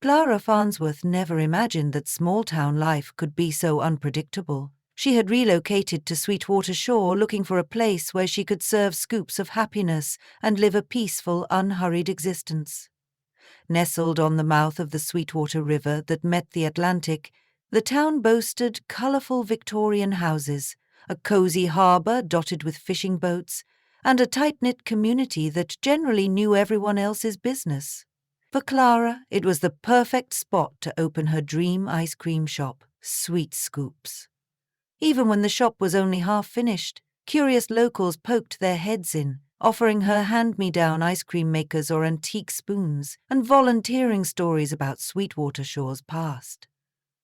Clara Farnsworth never imagined that small-town life could be so unpredictable. She had relocated to Sweetwater Shore looking for a place where she could serve scoops of happiness and live a peaceful, unhurried existence. Nestled on the mouth of the Sweetwater River that met the Atlantic, the town boasted colourful Victorian houses, a cosy harbour dotted with fishing boats, and a tight-knit community that generally knew everyone else's business. For Clara, it was the perfect spot to open her dream ice cream shop, Sweet Scoops. Even when the shop was only half finished, curious locals poked their heads in, offering her hand-me-down ice cream makers or antique spoons, and volunteering stories about Sweetwater Shore's past.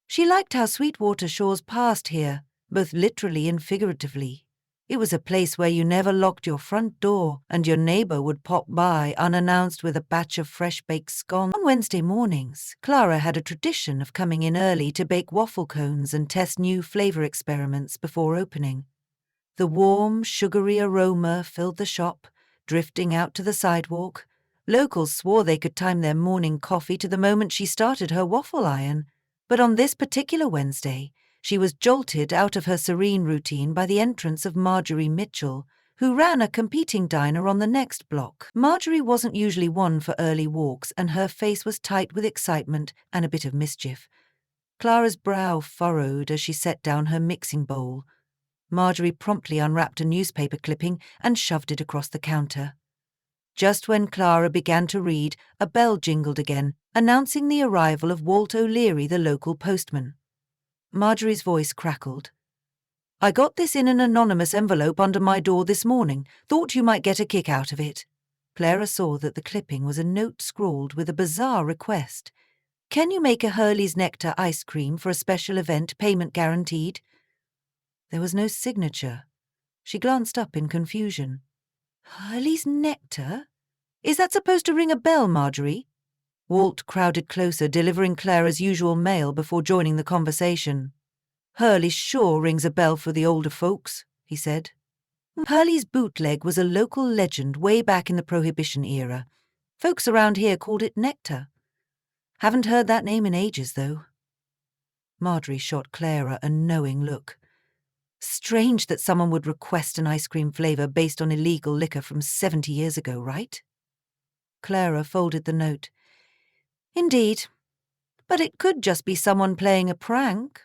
She liked how Sweetwater Shore's past here, both literally and figuratively. It was a place where you never locked your front door and your neighbor would pop by unannounced with a batch of fresh-baked scones. On Wednesday mornings, Clara had a tradition of coming in early to bake waffle cones and test new flavor experiments before opening. The warm, sugary aroma filled the shop, drifting out to the sidewalk. Locals swore they could time their morning coffee to the moment she started her waffle iron, but on this particular Wednesday, she was jolted out of her serene routine by the entrance of Marjorie Mitchell, who ran a competing diner on the next block. Marjorie wasn't usually one for early walks, and her face was tight with excitement and a bit of mischief. Clara's brow furrowed as she set down her mixing bowl. Marjorie promptly unwrapped a newspaper clipping and shoved it across the counter. Just when Clara began to read, a bell jingled again, announcing the arrival of Walt O'Leary, the local postman. Marjorie's voice crackled. "I got this in an anonymous envelope under my door this morning. Thought you might get a kick out of it." Clara saw that the clipping was a note scrawled with a bizarre request. "Can you make a Hurley's Nectar ice cream for a special event, payment guaranteed?" There was no signature. She glanced up in confusion. "Hurley's Nectar? Is that supposed to ring a bell, Marjorie?" Walt crowded closer, delivering Clara's usual mail before joining the conversation. "Hurley sure rings a bell for the older folks," he said. "Hurley's Bootleg was a local legend way back in the Prohibition era. Folks around here called it Nectar. Haven't heard that name in ages, though." Marjorie shot Clara a knowing look. Strange that someone would request an ice cream flavour based on illegal liquor from 70 years ago, right? Clara folded the note. "Indeed. But it could just be someone playing a prank."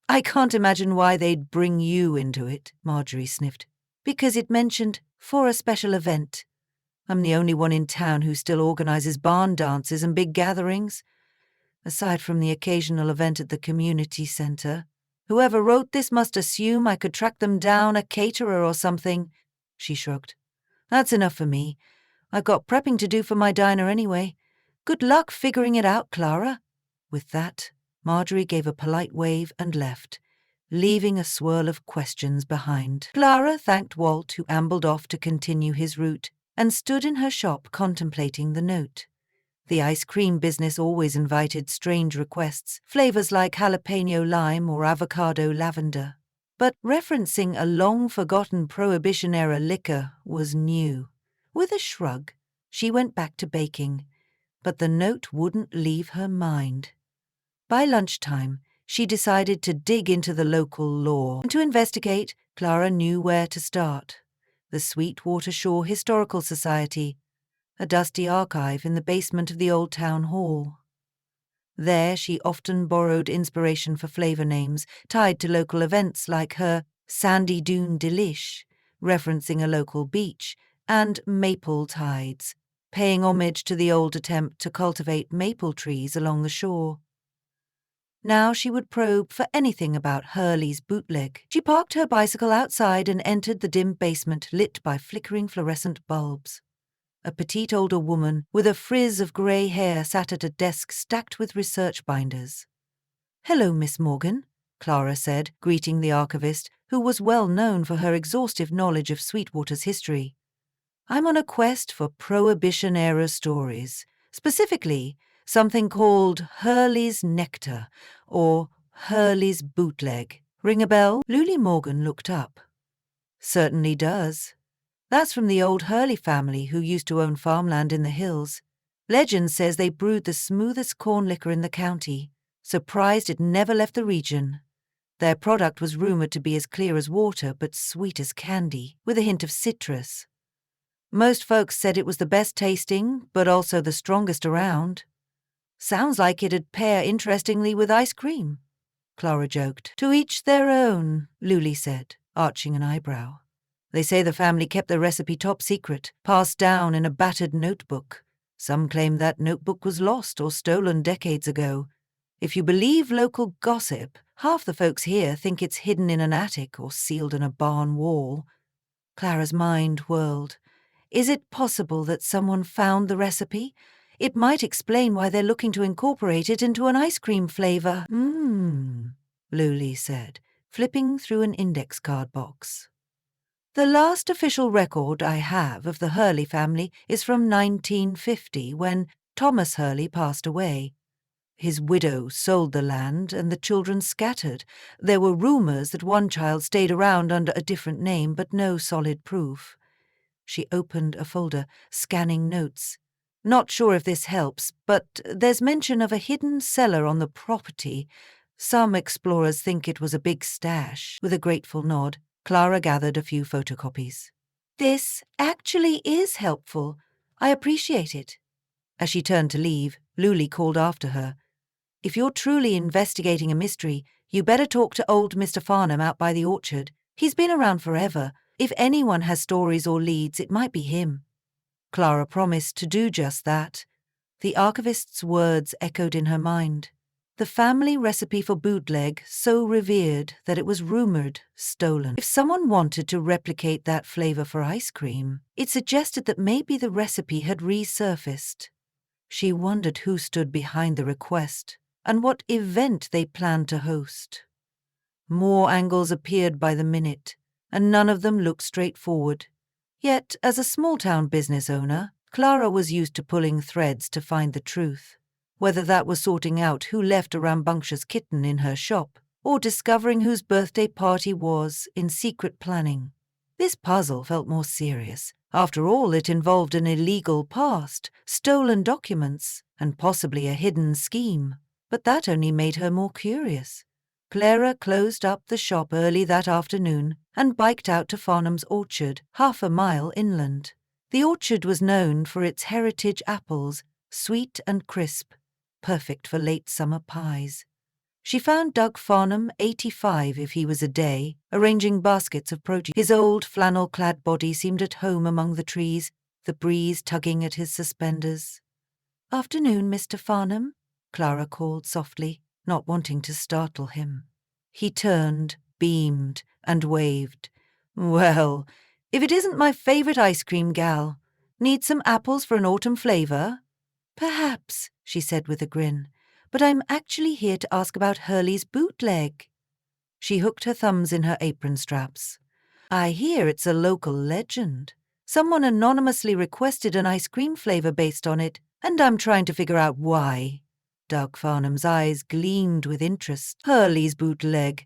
"I can't imagine why they'd bring you into it," Marjorie sniffed. "Because it mentioned, for a special event. I'm the only one in town who still organises barn dances and big gatherings. Aside from the occasional event at the community centre. Whoever wrote this must assume I could track them down, a caterer or something." She shrugged. "That's enough for me. I've got prepping to do for my diner anyway. Good luck figuring it out, Clara." With that, Marjorie gave a polite wave and left, leaving a swirl of questions behind. Clara thanked Walt, who ambled off to continue his route, and stood in her shop contemplating the note. The ice cream business always invited strange requests, flavors like jalapeno lime or avocado lavender. But referencing a long-forgotten Prohibition-era liquor was new. With a shrug, she went back to baking, but the note wouldn't leave her mind. By lunchtime, she decided to dig into the local lore. And to investigate, Clara knew where to start. The Sweetwater Shore Historical Society, a dusty archive in the basement of the old town hall. There she often borrowed inspiration for flavor names tied to local events like her Sandy Dune Delish, referencing a local beach, and Maple Tides, paying homage to the old attempt to cultivate maple trees along the shore. Now she would probe for anything about Hurley's Bootleg. She parked her bicycle outside and entered the dim basement lit by flickering fluorescent bulbs. A petite older woman with a frizz of grey hair sat at a desk stacked with research binders. "Hello, Miss Morgan," Clara said, greeting the archivist, who was well known for her exhaustive knowledge of Sweetwater's history. "I'm on a quest for Prohibition-era stories, specifically something called Hurley's Nectar or Hurley's Bootleg. Ring a bell?" Lulie Morgan looked up. "Certainly does. That's from the old Hurley family who used to own farmland in the hills. Legend says they brewed the smoothest corn liquor in the county, surprised it never left the region. Their product was rumored to be as clear as water but sweet as candy, with a hint of citrus. Most folks said it was the best tasting, but also the strongest around. Sounds like it'd pair interestingly with ice cream, Clara joked. To each their own, Luli said, arching an eyebrow. They say the family kept the recipe top secret, passed down in a battered notebook. Some claim that notebook was lost or stolen decades ago. If you believe local gossip, half the folks here think it's hidden in an attic or sealed in a barn wall. Clara's mind whirled. Is it possible that someone found the recipe? It might explain why they're looking to incorporate it into an ice cream flavor. Luli said, flipping through an index card box. The last official record I have of the Hurley family is from 1950, when Thomas Hurley passed away. His widow sold the land and the children scattered. There were rumors that one child stayed around under a different name, but no solid proof. She opened a folder, scanning notes. Not sure if this helps, but there's mention of a hidden cellar on the property. Some explorers think it was a big stash. With a grateful nod, Clara gathered a few photocopies. This actually is helpful. I appreciate it. As she turned to leave, Luli called after her. If you're truly investigating a mystery, you better talk to old Mr. Farnham out by the orchard. He's been around forever. If anyone has stories or leads, it might be him. Clara promised to do just that. The archivist's words echoed in her mind. The family recipe for bootleg, so revered that it was rumored stolen. If someone wanted to replicate that flavor for ice cream, it suggested that maybe the recipe had resurfaced. She wondered who stood behind the request and what event they planned to host. More angles appeared by the minute, and none of them looked straightforward. Yet, as a small-town business owner, Clara was used to pulling threads to find the truth, whether that was sorting out who left a rambunctious kitten in her shop, or discovering whose birthday party was in secret planning. This puzzle felt more serious. After all, it involved an illegal past, stolen documents, and possibly a hidden scheme. But that only made her more curious. Clara closed up the shop early that afternoon and biked out to Farnham's orchard, half a mile inland. The orchard was known for its heritage apples, sweet and crisp, perfect for late summer pies. She found Doug Farnham, 85 if he was a day, arranging baskets of produce. His old flannel-clad body seemed at home among the trees, the breeze tugging at his suspenders. "Afternoon, Mr. Farnham," Clara called softly, not wanting to startle him. He turned, beamed, and waved. "Well, if it isn't my favorite ice cream gal. Need some apples for an autumn flavor?" "Perhaps," she said with a grin, "but I'm actually here to ask about Hurley's bootleg." She hooked her thumbs in her apron straps. "I hear it's a local legend. Someone anonymously requested an ice cream flavor based on it, and I'm trying to figure out why." Doug Farnham's eyes gleamed with interest. "Hurley's bootleg.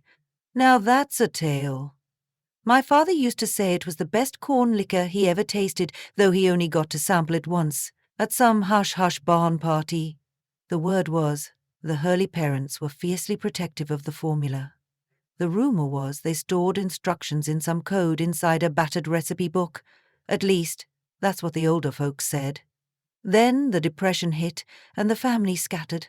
Now that's a tale. My father used to say it was the best corn liquor he ever tasted, though he only got to sample it once, at some hush-hush barn party." The word was, the Hurley parents were fiercely protective of the formula. The rumor was they stored instructions in some code inside a battered recipe book. At least, that's what the older folks said. Then the Depression hit, and the family scattered.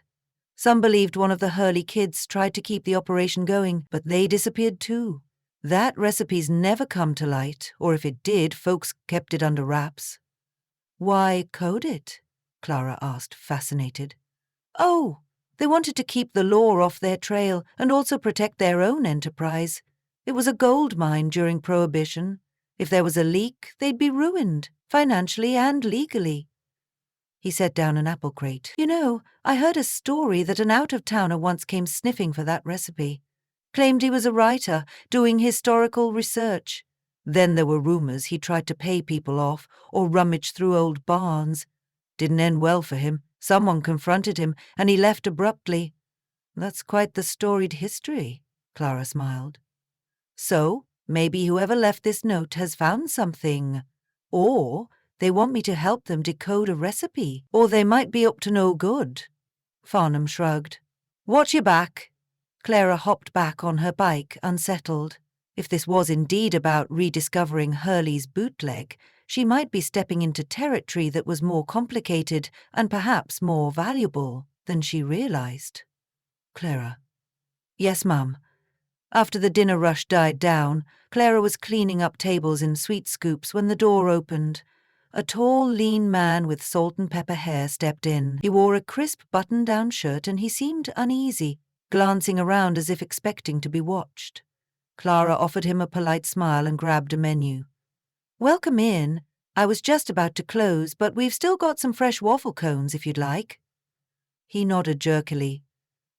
Some believed one of the Hurley kids tried to keep the operation going, but they disappeared too. That recipe's never come to light, or if it did, folks kept it under wraps. "Why code it?" Clara asked, fascinated. "Oh, they wanted to keep the law off their trail and also protect their own enterprise. It was a gold mine during Prohibition. If there was a leak, they'd be ruined, financially and legally." He set down an apple crate. "You know, I heard a story that an out-of-towner once came sniffing for that recipe. Claimed he was a writer, doing historical research. Then there were rumors he tried to pay people off or rummage through old barns. Didn't end well for him. Someone confronted him, and he left abruptly." "That's quite the storied history," Clara smiled. "So, maybe whoever left this note has found something. Or They want me to help them decode a recipe, or they might be up to no good. Farnham shrugged. Watch your back. Clara hopped back on her bike, unsettled. If this was indeed about rediscovering Hurley's bootleg, she might be stepping into territory that was more complicated and perhaps more valuable than she realized. Clara. Yes, Mum. After the dinner rush died down, Clara was cleaning up tables in sweet scoops when the door opened. A tall, lean man with salt and pepper hair stepped in. He wore a crisp button-down shirt and he seemed uneasy, glancing around as if expecting to be watched. Clara offered him a polite smile and grabbed a menu. Welcome in. I was just about to close, but we've still got some fresh waffle cones if you'd like. He nodded jerkily.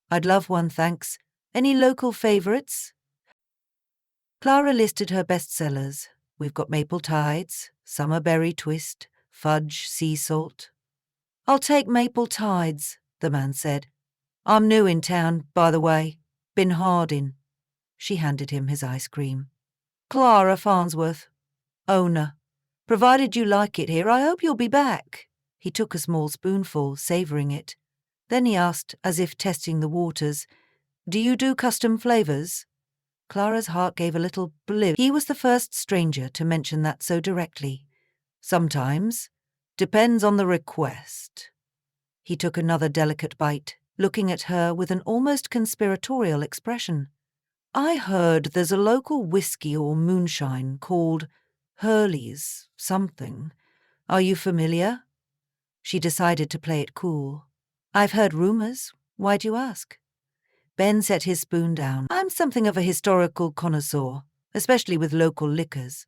I'd love one, thanks. Any local favourites? Clara listed her bestsellers. We've got maple tides, summer berry twist, fudge sea salt. I'll take maple tides, the man said. I'm new in town, by the way. Been hardin'. She handed him his ice cream. Clara Farnsworth, owner. Provided you like it here, I hope you'll be back. He took a small spoonful, savouring it. Then he asked, as if testing the waters, Do you do custom flavours? Clara's heart gave a little blip. He was the first stranger to mention that so directly. Sometimes. Depends on the request. He took another delicate bite, looking at her with an almost conspiratorial expression. I heard there's a local whiskey or moonshine called Hurley's something. Are you familiar? She decided to play it cool. I've heard rumours. Why do you ask? Ben set his spoon down. I'm something of a historical connoisseur, especially with local liquors.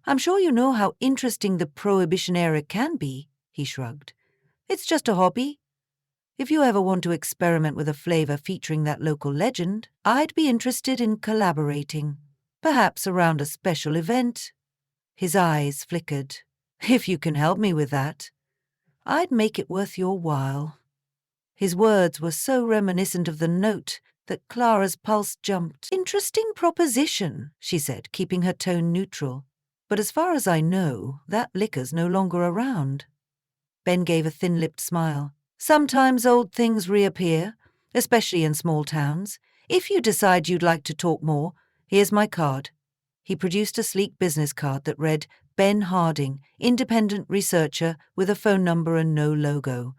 I'm sure you know how interesting the Prohibition era can be, he shrugged. It's just a hobby. If you ever want to experiment with a flavour featuring that local legend, I'd be interested in collaborating, perhaps around a special event. His eyes flickered. If you can help me with that, I'd make it worth your while. His words were so reminiscent of the note that Clara's pulse jumped. Interesting proposition, she said, keeping her tone neutral. But as far as I know, that liquor's no longer around. Ben gave a thin-lipped smile. Sometimes old things reappear, especially in small towns. If you decide you'd like to talk more, here's my card. He produced a sleek business card that read, Ben Harding, independent researcher with a phone number and no logo.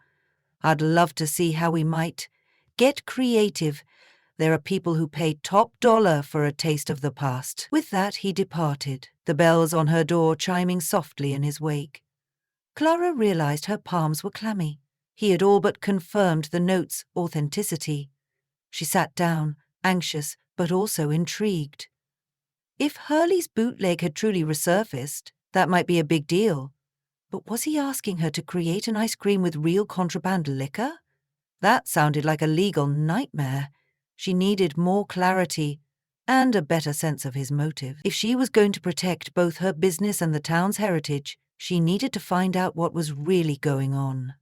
I'd love to see how we might get creative. There are people who pay top dollar for a taste of the past. With that, he departed, the bells on her door chiming softly in his wake. Clara realized her palms were clammy. He had all but confirmed the note's authenticity. She sat down, anxious but also intrigued. If Hurley's bootleg had truly resurfaced, that might be a big deal. But was he asking her to create an ice cream with real contraband liquor? That sounded like a legal nightmare. She needed more clarity and a better sense of his motive. If she was going to protect both her business and the town's heritage, she needed to find out what was really going on.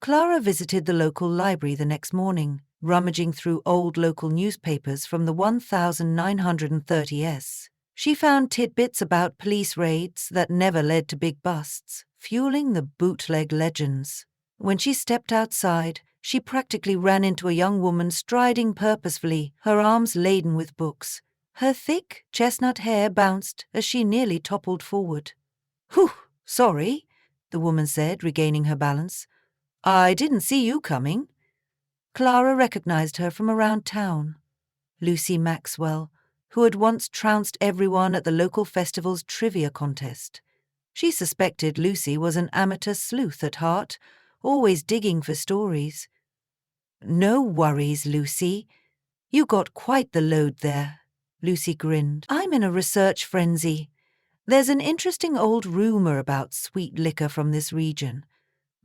Clara visited the local library the next morning, rummaging through old local newspapers from the 1930s. She found tidbits about police raids that never led to big busts, fueling the bootleg legends. When she stepped outside, she practically ran into a young woman striding purposefully, her arms laden with books. Her thick, chestnut hair bounced as she nearly toppled forward. "Whew, sorry," the woman said, regaining her balance. "I didn't see you coming." Clara recognized her from around town. Lucy Maxwell, who had once trounced everyone at the local festival's trivia contest. She suspected Lucy was an amateur sleuth at heart, always digging for stories. "No worries, Lucy. You got quite the load there." Lucy grinned. "I'm in a research frenzy. There's an interesting old rumor about sweet liquor from this region.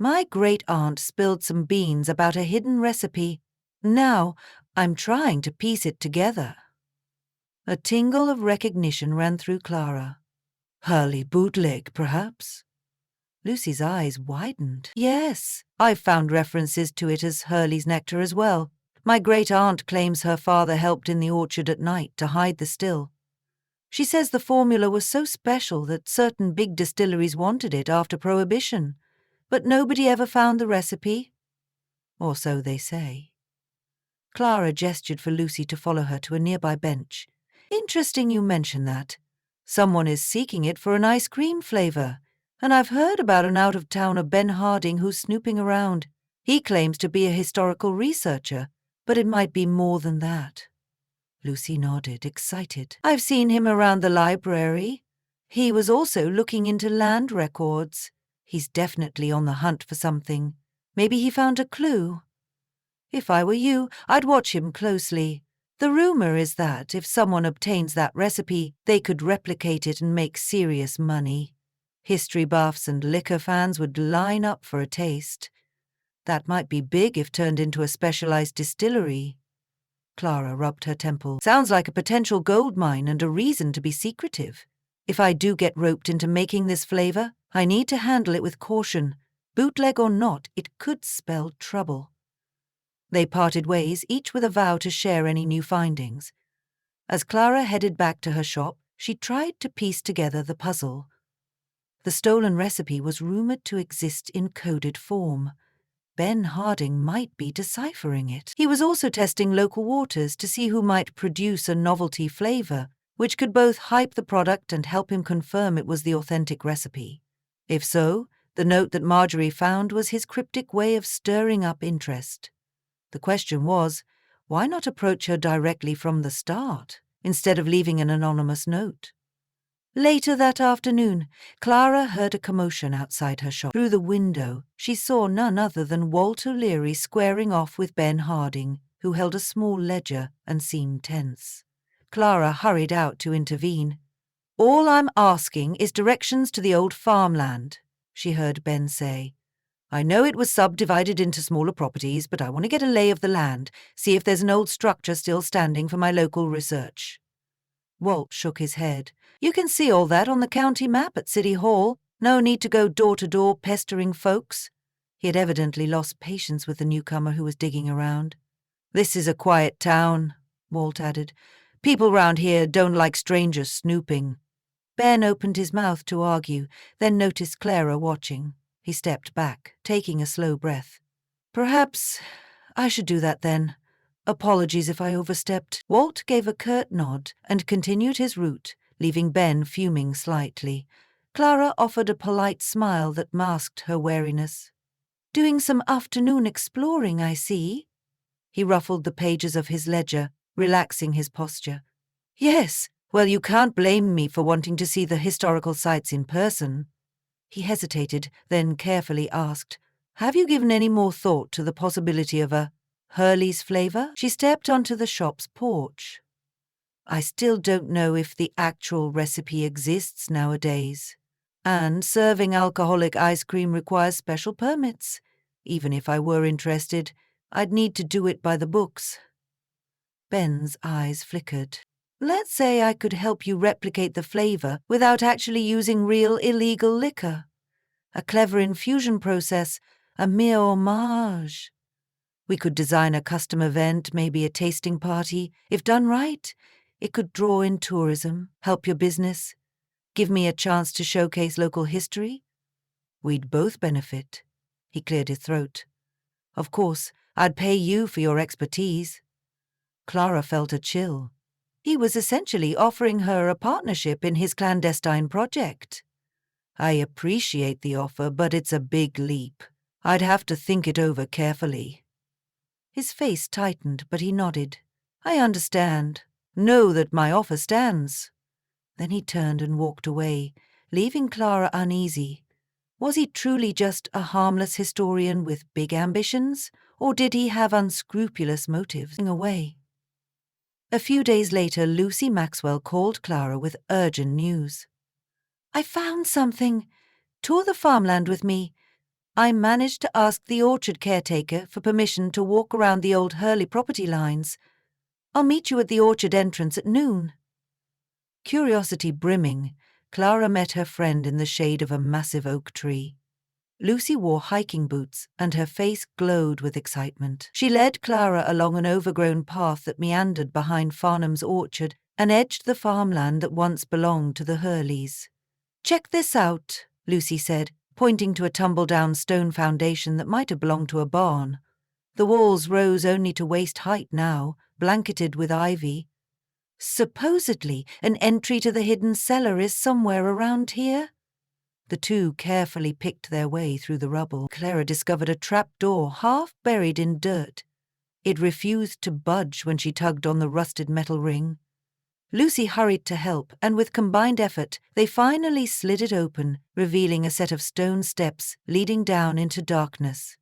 My great-aunt spilled some beans about a hidden recipe. Now, I'm trying to piece it together." A tingle of recognition ran through Clara. "Hurley bootleg, perhaps?" Lucy's eyes widened. "Yes, I've found references to it as Hurley's nectar as well. My great-aunt claims her father helped in the orchard at night to hide the still." She says the formula was so special that certain big distilleries wanted it after Prohibition, but nobody ever found the recipe. Or so they say. Clara gestured for Lucy to follow her to a nearby bench. Interesting you mention that. Someone is seeking it for an ice cream flavor, and I've heard about an out-of-towner Ben Harding who's snooping around. He claims to be a historical researcher, but it might be more than that. Lucy nodded, excited. I've seen him around the library. He was also looking into land records. He's definitely on the hunt for something. Maybe he found a clue. If I were you, I'd watch him closely. The rumor is that if someone obtains that recipe, they could replicate it and make serious money. History buffs and liquor fans would line up for a taste. That might be big if turned into a specialized distillery. Clara rubbed her temple. Sounds like a potential gold mine and a reason to be secretive. If I do get roped into making this flavor, I need to handle it with caution. Bootleg or not, it could spell trouble. They parted ways, each with a vow to share any new findings. As Clara headed back to her shop, she tried to piece together the puzzle. The stolen recipe was rumored to exist in coded form. Ben Harding might be deciphering it. He was also testing local waters to see who might produce a novelty flavor, which could both hype the product and help him confirm it was the authentic recipe. If so, the note that Marjorie found was his cryptic way of stirring up interest. The question was, why not approach her directly from the start, instead of leaving an anonymous note? Later that afternoon, Clara heard a commotion outside her shop. Through the window, she saw none other than Walt O'Leary squaring off with Ben Harding, who held a small ledger and seemed tense. Clara hurried out to intervene. "All I'm asking is directions to the old farmland," she heard Ben say. "I know it was subdivided into smaller properties, but I want to get a lay of the land, see if there's an old structure still standing for my local research." Walt shook his head. "You can see all that on the county map at City Hall. No need to go door to door pestering folks." He had evidently lost patience with the newcomer who was digging around. "This is a quiet town," Walt added. "People round here don't like strangers snooping." Ben opened his mouth to argue, then noticed Clara watching. He stepped back, taking a slow breath. "Perhaps I should do that then. Apologies if I overstepped." Walt gave a curt nod and continued his route, leaving Ben fuming slightly. Clara offered a polite smile that masked her wariness. "Doing some afternoon exploring, I see." He ruffled the pages of his ledger, relaxing his posture. "Yes, well, you can't blame me for wanting to see the historical sites in person." He hesitated, then carefully asked, "Have you given any more thought to the possibility of a Hurley's flavor?" She stepped onto the shop's porch. "I still don't know if the actual recipe exists nowadays. And serving alcoholic ice cream requires special permits. Even if I were interested, I'd need to do it by the books." Ben's eyes flickered. "Let's say I could help you replicate the flavor without actually using real illegal liquor. A clever infusion process, a mere homage. We could design a custom event, maybe a tasting party. If done right, it could draw in tourism, help your business, give me a chance to showcase local history. We'd both benefit." He cleared his throat. "Of course, I'd pay you for your expertise." Clara felt a chill. He was essentially offering her a partnership in his clandestine project. "I appreciate the offer, but it's a big leap. I'd have to think it over carefully." His face tightened, but he nodded. "I understand. Know that my offer stands." Then he turned and walked away, leaving Clara uneasy. Was he truly just a harmless historian with big ambitions, or did he have unscrupulous motives? Away. A few days later, Lucy Maxwell called Clara with urgent news. "I found something. Tour the farmland with me. I managed to ask the orchard caretaker for permission to walk around the old Hurley property lines. I'll meet you at the orchard entrance at noon." Curiosity brimming, Clara met her friend in the shade of a massive oak tree. Lucy wore hiking boots, and her face glowed with excitement. She led Clara along an overgrown path that meandered behind Farnham's orchard and edged the farmland that once belonged to the Hurleys. "Check this out," Lucy said, pointing to a tumble-down stone foundation that might have belonged to a barn. The walls rose only to waist height now, blanketed with ivy. "Supposedly, an entry to the hidden cellar is somewhere around here?" The two carefully picked their way through the rubble. Clara discovered a trap-door half buried in dirt. It refused to budge when she tugged on the rusted metal ring. Lucy hurried to help, and with combined effort, they finally slid it open, revealing a set of stone steps leading down into darkness.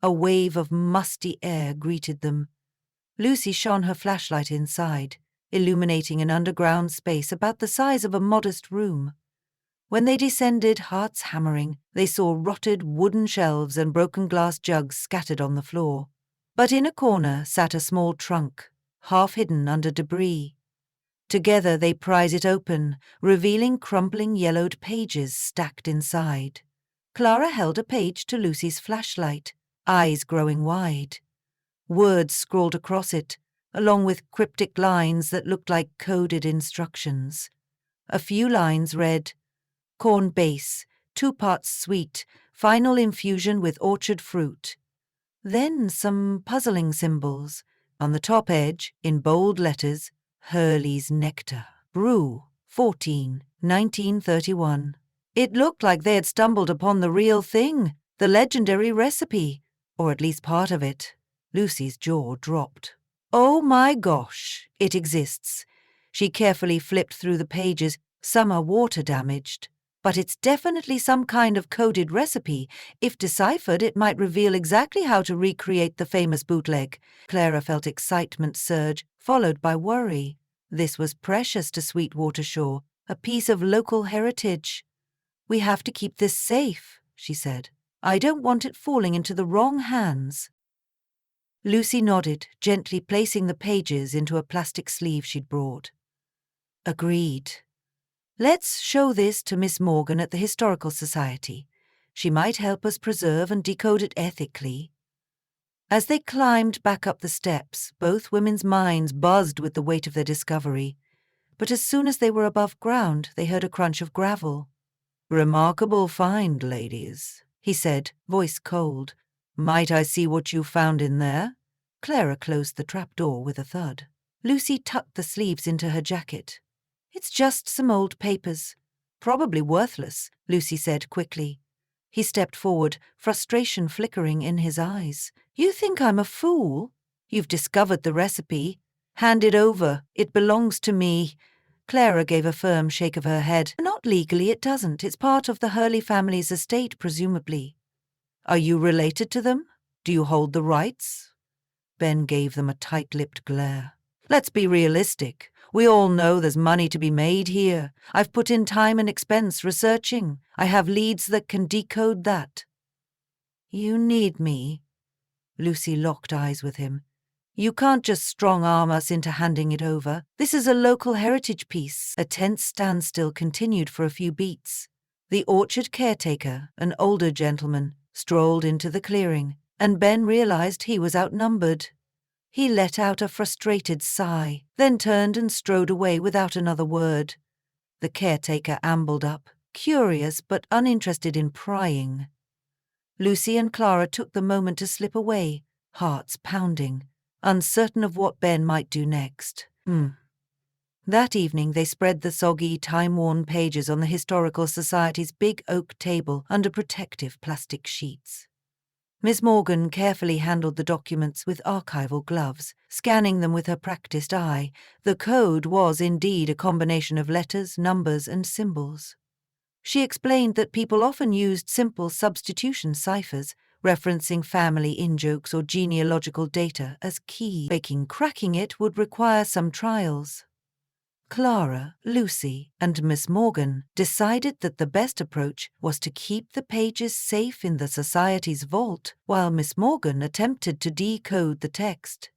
A wave of musty air greeted them. Lucy shone her flashlight inside, illuminating an underground space about the size of a modest room. When they descended, hearts hammering, they saw rotted wooden shelves and broken glass jugs scattered on the floor. But in a corner sat a small trunk, half hidden under debris. Together they pried it open, revealing crumpling yellowed pages stacked inside. Clara held a page to Lucy's flashlight, eyes growing wide. Words scrawled across it, along with cryptic lines that looked like coded instructions. A few lines read, "Corn base, 2 parts sweet, final infusion with orchard fruit." Then some puzzling symbols. On the top edge, in bold letters, "Hurley's Nectar, Brew, 14, 1931. It looked like they had stumbled upon the real thing, the legendary recipe, or at least part of it. Lucy's jaw dropped. "Oh my gosh, it exists." She carefully flipped through the pages. Some are water damaged. But it's definitely some kind of coded recipe. If deciphered, it might reveal exactly how to recreate the famous bootleg. Clara felt excitement surge, followed by worry. This was precious to Sweetwater Shore, a piece of local heritage. "We have to keep this safe," she said. "I don't want it falling into the wrong hands." Lucy nodded, gently placing the pages into a plastic sleeve she'd brought. "Agreed. Let's show this to Miss Morgan at the Historical Society. She might help us preserve and decode it ethically." As they climbed back up the steps, both women's minds buzzed with the weight of their discovery. But as soon as they were above ground, they heard a crunch of gravel. "Remarkable find, ladies," he said, voice cold. "Might I see what you found in there?" Clara closed the trapdoor with a thud. Lucy tucked the sleeves into her jacket. "It's just some old papers. Probably worthless," Lucy said quickly. He stepped forward, frustration flickering in his eyes. "You think I'm a fool? You've discovered the recipe. Hand it over. It belongs to me." Clara gave a firm shake of her head. "Not legally, it doesn't. It's part of the Hurley family's estate, presumably." "Are you related to them? Do you hold the rights?" Ben gave them a tight-lipped glare. "Let's be realistic. We all know there's money to be made here. I've put in time and expense researching. I have leads that can decode that." "You need me." Lucy locked eyes with him. "You can't just strong-arm us into handing it over. This is a local heritage piece." A tense standstill continued for a few beats. The orchard caretaker, an older gentleman, strolled into the clearing, and Ben realized he was outnumbered. He let out a frustrated sigh, then turned and strode away without another word. The caretaker ambled up, curious but uninterested in prying. Lucy and Clara took the moment to slip away, hearts pounding, uncertain of what Ben might do next. That evening they spread the soggy, time-worn pages on the Historical Society's big oak table under protective plastic sheets. Miss Morgan carefully handled the documents with archival gloves, scanning them with her practiced eye. The code was indeed a combination of letters, numbers, and symbols. She explained that people often used simple substitution ciphers, referencing family in-jokes or genealogical data as key. Cracking it would require some trials. Clara, Lucy, and Miss Morgan decided that the best approach was to keep the pages safe in the Society's vault while Miss Morgan attempted to decode the text.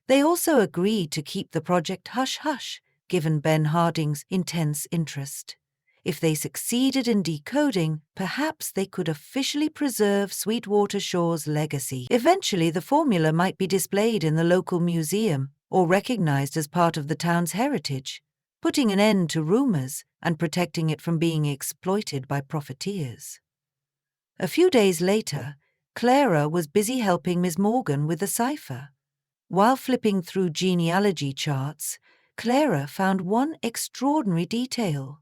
They also agreed to keep the project hush-hush, given Ben Harding's intense interest. If they succeeded in decoding, perhaps they could officially preserve Sweetwater Shore's legacy. Eventually, the formula might be displayed in the local museum, or recognized as part of the town's heritage, putting an end to rumors and protecting it from being exploited by profiteers. A few days later, Clara was busy helping Miss Morgan with the cipher. While flipping through genealogy charts, Clara found one extraordinary detail.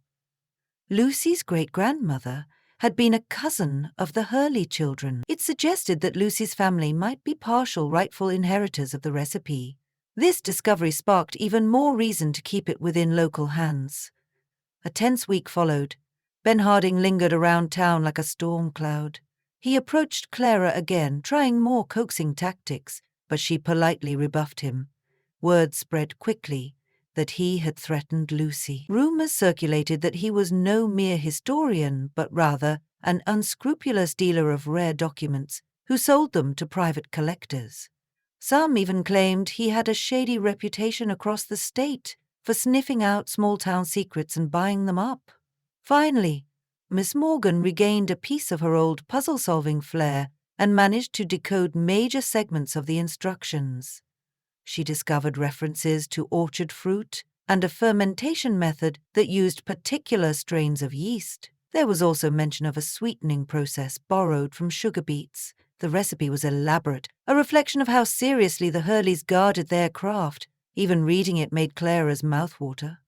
Lucy's great-grandmother had been a cousin of the Hurley children. It suggested that Lucy's family might be partial rightful inheritors of the recipe. This discovery sparked even more reason to keep it within local hands. A tense week followed. Ben Harding lingered around town like a storm cloud. He approached Clara again, trying more coaxing tactics, but she politely rebuffed him. Word spread quickly that he had threatened Lucy. Rumors circulated that he was no mere historian, but rather an unscrupulous dealer of rare documents who sold them to private collectors. Some even claimed he had a shady reputation across the state for sniffing out small-town secrets and buying them up. Finally, Miss Morgan regained a piece of her old puzzle-solving flair and managed to decode major segments of the instructions. She discovered references to orchard fruit and a fermentation method that used particular strains of yeast. There was also mention of a sweetening process borrowed from sugar beets. The recipe was elaborate, a reflection of how seriously the Hurleys guarded their craft. Even reading it made Clara's mouth water.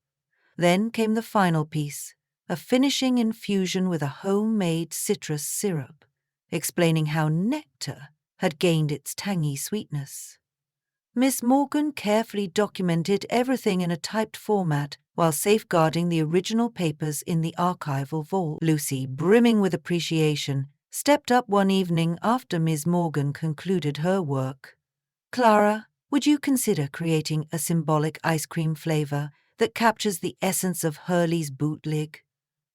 Then came the final piece, a finishing infusion with a homemade citrus syrup, explaining how nectar had gained its tangy sweetness. Miss Morgan carefully documented everything in a typed format while safeguarding the original papers in the archival vault. Lucy, brimming with appreciation, stepped up one evening after Miss Morgan concluded her work. "Clara, would you consider creating a symbolic ice cream flavor that captures the essence of Hurley's Bootleg?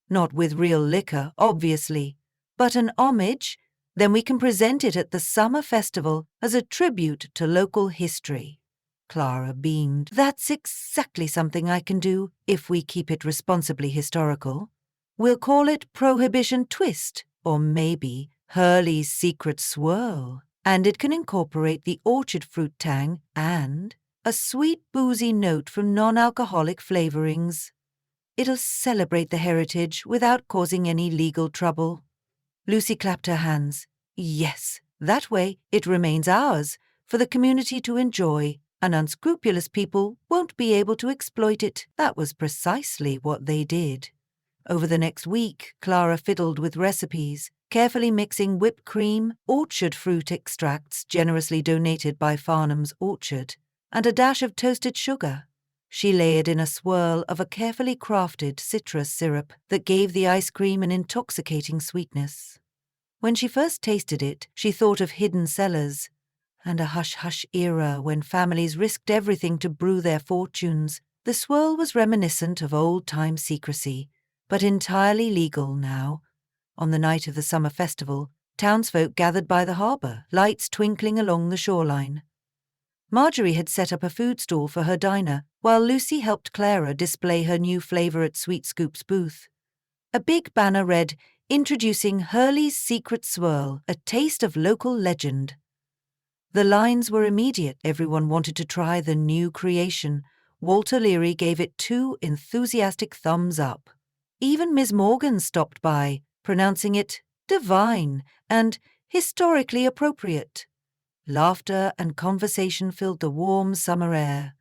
Not with real liquor, obviously, but an homage. Then we can present it at the summer festival as a tribute to local history." Clara beamed. "That's exactly something I can do if we keep it responsibly historical. We'll call it Prohibition Twist, or maybe Hurley's Secret Swirl, and it can incorporate the orchard fruit tang and a sweet boozy note from non-alcoholic flavorings. It'll celebrate the heritage without causing any legal trouble." Lucy clapped her hands. "Yes, that way it remains ours, for the community to enjoy, and unscrupulous people won't be able to exploit it." That was precisely what they did. Over the next week, Clara fiddled with recipes, carefully mixing whipped cream, orchard fruit extracts generously donated by Farnham's orchard, and a dash of toasted sugar. She layered in a swirl of a carefully crafted citrus syrup that gave the ice cream an intoxicating sweetness. When she first tasted it, she thought of hidden cellars and a hush-hush era when families risked everything to brew their fortunes. The swirl was reminiscent of old-time secrecy, but entirely legal now. On the night of the summer festival, townsfolk gathered by the harbour, lights twinkling along the shoreline. Marjorie had set up a food stall for her diner, while Lucy helped Clara display her new flavour at Sweet Scoop's booth. A big banner read, "Introducing Hurley's Secret Swirl, a taste of local legend." The lines were immediate. Everyone wanted to try the new creation. Walter Leary gave it 2 enthusiastic thumbs up. Even Miss Morgan stopped by, pronouncing it divine and historically appropriate. Laughter and conversation filled the warm summer air.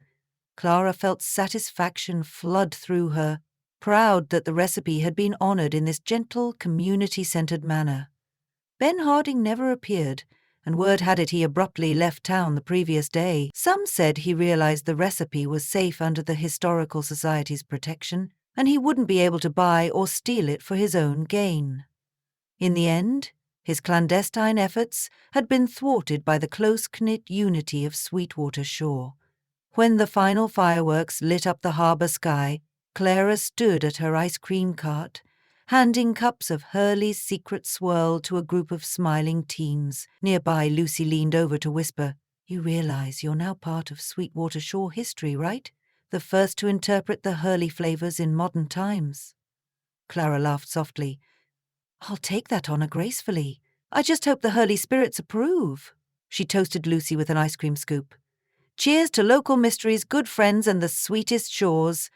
Clara felt satisfaction flood through her, proud that the recipe had been honored in this gentle, community-centered manner. Ben Harding never appeared, and word had it he abruptly left town the previous day. Some said he realized the recipe was safe under the Historical Society's protection, and he wouldn't be able to buy or steal it for his own gain. In the end, his clandestine efforts had been thwarted by the close-knit unity of Sweetwater Shore. When the final fireworks lit up the harbour sky, Clara stood at her ice cream cart, handing cups of Hurley's Secret Swirl to a group of smiling teens. Nearby, Lucy leaned over to whisper, "You realize you're now part of Sweetwater Shore history, right? The first to interpret the Hurley flavours in modern times." Clara laughed softly. "I'll take that honour gracefully. I just hope the Hurley spirits approve." She toasted Lucy with an ice cream scoop. Cheers to local mysteries, good friends, and the sweetest shores.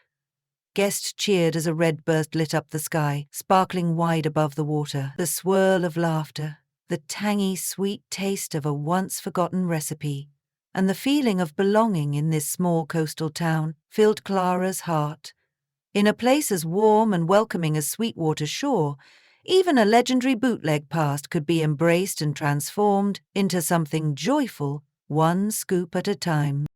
Guests cheered as a red burst lit up the sky, sparkling wide above the water. The swirl of laughter, the tangy, sweet taste of a once-forgotten recipe, and the feeling of belonging in this small coastal town filled Clara's heart. In a place as warm and welcoming as Sweetwater Shore, even a legendary bootleg past could be embraced and transformed into something joyful, one scoop at a time.